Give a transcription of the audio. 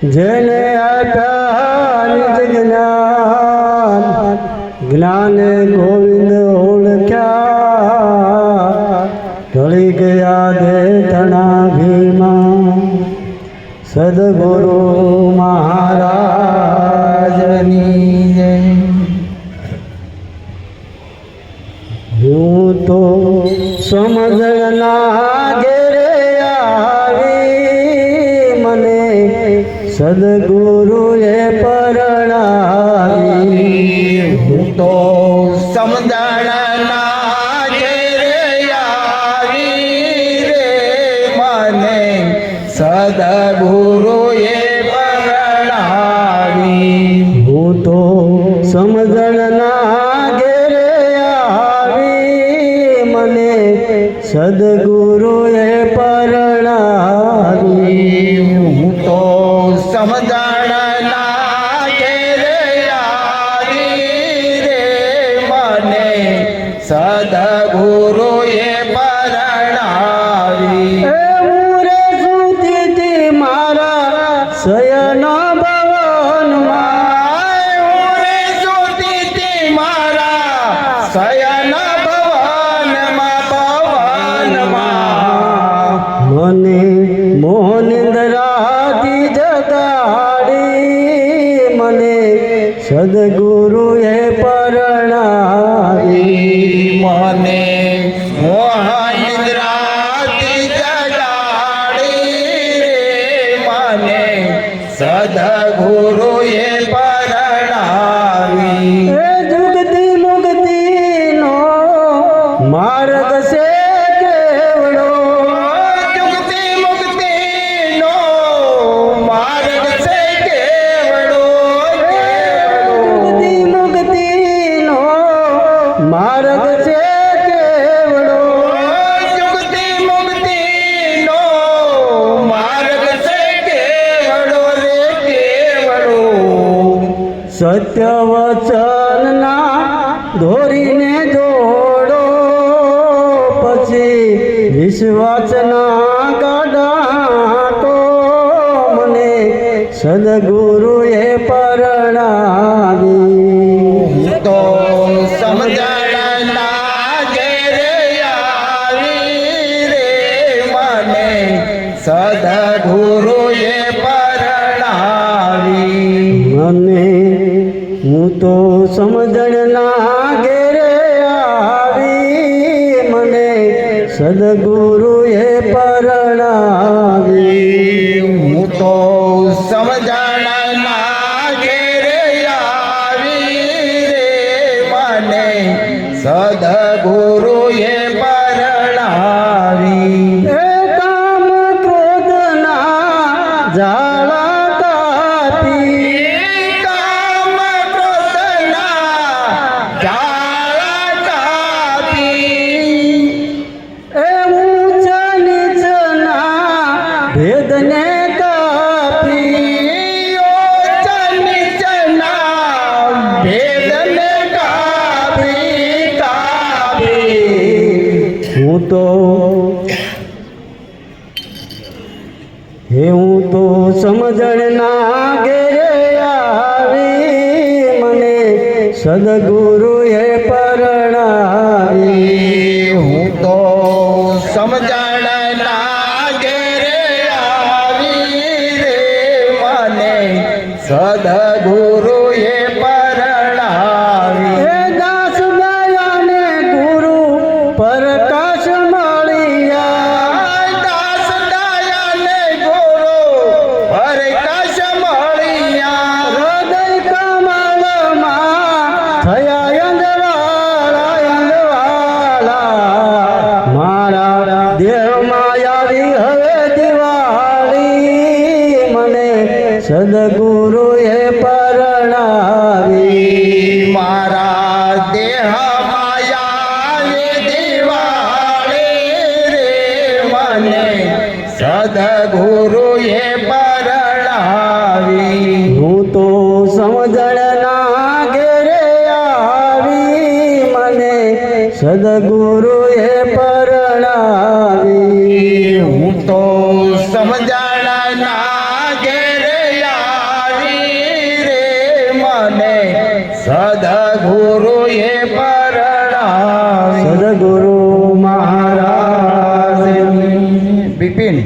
જેને આપ્યા નિજ જ્ઞાન જ્ઞાને ગોવિંદ ઓળખ્યા ઢળી ગયા દે તણા ભીમા સદગુરુ મહારાજની જય। હું તો સમજણા ઘેરે આવી મને સદગુરુએ પરણાવી। હું તો સમજણના ઘેરે આવી રે મને સદગુરુએ પરણાવી। હું તો સમજણના ઘેરે આવી મને સદગુરુએ પરણાવી। હું તો સમજણના ઘેરે આવી રે મને સદગુરુએ પરણાવી। ઉરે સુતી મારા શયન ભવનમાં ઉરે સુતી મારા શયન ભવનમાં મને મોહનિંદ્રાથી જગાડી મને સદગુરુએ પરણાવી। મને મોહનિદ્રાથી જગાડી રે મને સદગુરુએ પરણાવી। એ જુગતી મુક્તિનો માર્ગ છે કેવડો જુગતી મુક્તિનો માર્ગ છે કેવડો જુગતી મુક્તિનો માર્ગ છે કેવડો જુગતી મુક્તિનો માર્ગ છે કેવડો રે કેવડો। સત્ય વચનના ધોરીને જોડો પછી વિશ્વાસના ગાડાટો મને સદગુરુએ પરણાવી। હું તો સમજણના ઘેરે આવી રે મને સદગુરુએ પરણાવી। મને હું તો સમજણના ઘેરે આવી મને સદગુરુએ પરણાવી। હું તો સમજણના ઘેરે આવી રે મને સદગુરુએ પરણાવી। એ કામ ક્રોધના જાળા કાપી કામ ક્રોધના જાળા કાપી એ ઊંચ નીચના ભેદને કાપી ઓચ નીચના ભેદને કાપી કાપી। હું તો સમજણના ઘેરે આવી મને સદગુરુએ પરણાવી। હું તો સમજણના ઘેરે આવી રે મને સદગુરુએ પરણાવી। એ દાસ દયાને ગુરુ પ્રકાશ મળ્યા દાસ દયાને ગુરુ પ્રકાશ મળ્યા હૃદય કમળમાં થયા અંધવાળા મારા દેહમાં આવી હવે દિવાળી મને સદગુરુએ પરણાવી। મારા દેહમાં આવે દિવાળી રે મને સદગુરુએ પરણાવી। હું તો સમજણના ઘેરે આવી મને સદગુરુએ પરણાવી। હું તો સમજણના ઘેરે સદગુરુએ પરણાવી સદગુરુ મહારાજની બિપિન